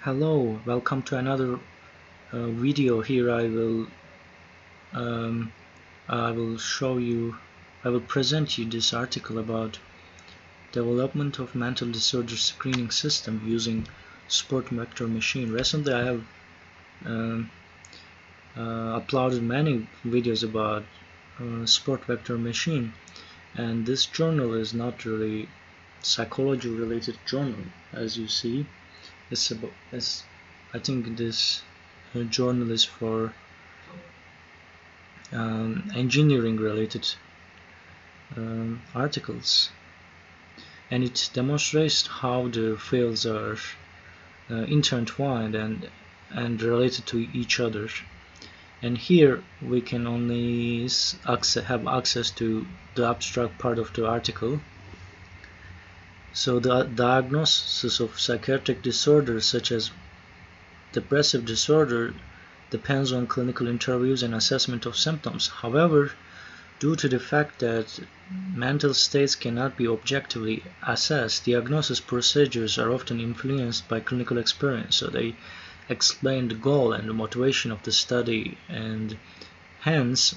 Hello, welcome to another video. Here um, I will present you this article about development of mental disorder screening system using sport vector machine. Recently I have um, uploaded many videos about sport vector machine, and this journal is not really psychology related journal. As you see, I think this journal is for engineering related articles, and it demonstrates how the fields are intertwined and related to each other. And here we can only have access to the abstract part of the article. So the diagnosis of psychiatric disorders such as depressive disorder depends on clinical interviews and assessment of symptoms. However, due to the fact that mental states cannot be objectively assessed, diagnosis procedures are often influenced by clinical experience. So they explain the goal and the motivation of the study, and hence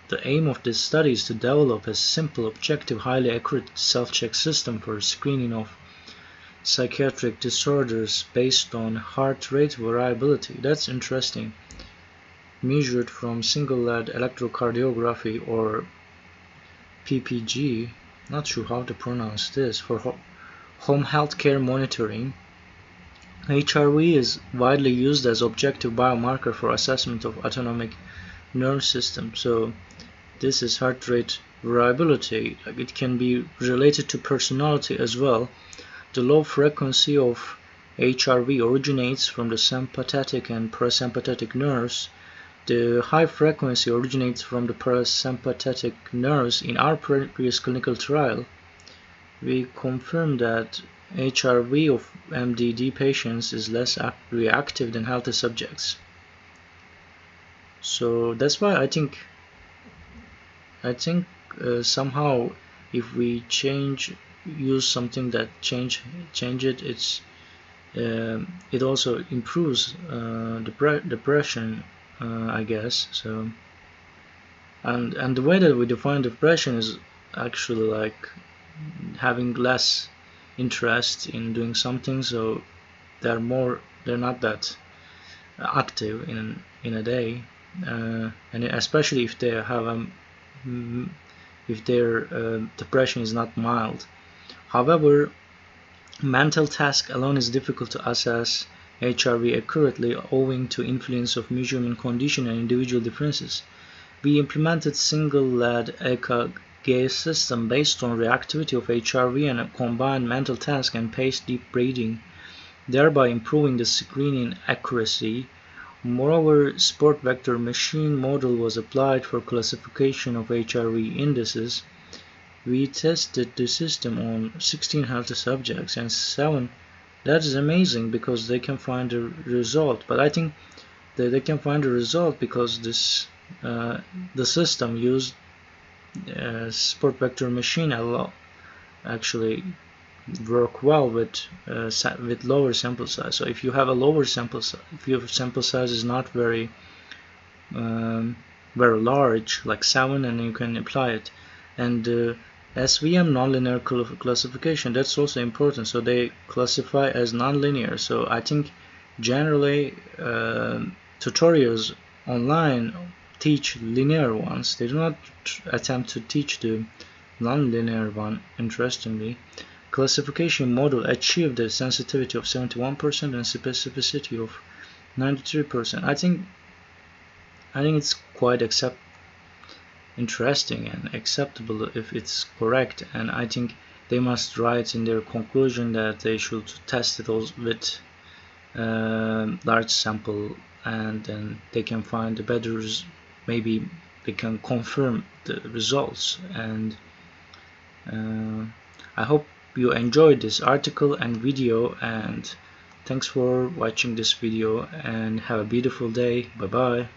the aim of this study is to develop a simple, objective, highly accurate self-check system for screening of psychiatric disorders based on heart rate variability. That's interesting. Measured from single lead electrocardiography, or PPG, not sure how to pronounce this, for home healthcare monitoring. HRV is widely used as objective biomarker for assessment of autonomic nervous system. So this is heart rate variability. It can be related to personality as well. The low frequency of HRV originates from the sympathetic and parasympathetic nerves. The high frequency originates from the parasympathetic nerves. In our previous clinical trial, we confirmed that HRV of MDD patients is less reactive than healthy subjects. So that's why I think somehow if we use something that change it, it also improves depression, I guess. So and the way that we define depression is actually like having less interest in doing something, so they're not that active in a day, and especially if they have if their depression is not mild. However, mental task alone is difficult to assess HRV accurately owing to influence of measurement condition and individual differences. We implemented single lead EKG system based on reactivity of HRV and a combined mental task and paced deep breathing, thereby improving the screening accuracy. Moreover, sport vector machine model was applied for classification of HRV indices. We tested the system on 16 healthy subjects and 7. That is amazing because they can find a result. But I think that they can find a result because the system used sport vector machine actually work well with lower sample size. So if you have a lower sample size, if your sample size is not very large, like 7, and you can apply it. And SVM nonlinear classification, that's also important. So they classify as nonlinear. So I think generally tutorials online teach linear ones. They do not attempt to teach the nonlinear one. Interestingly, classification model achieved a sensitivity of 71% and specificity of 93%. I think it's quite interesting and acceptable if it's correct, and I think they must write in their conclusion that they should test it with large sample, and then they can find the better, maybe they can confirm the results. And I hope you enjoyed this article and video, and thanks for watching this video, and have a beautiful day. Bye bye.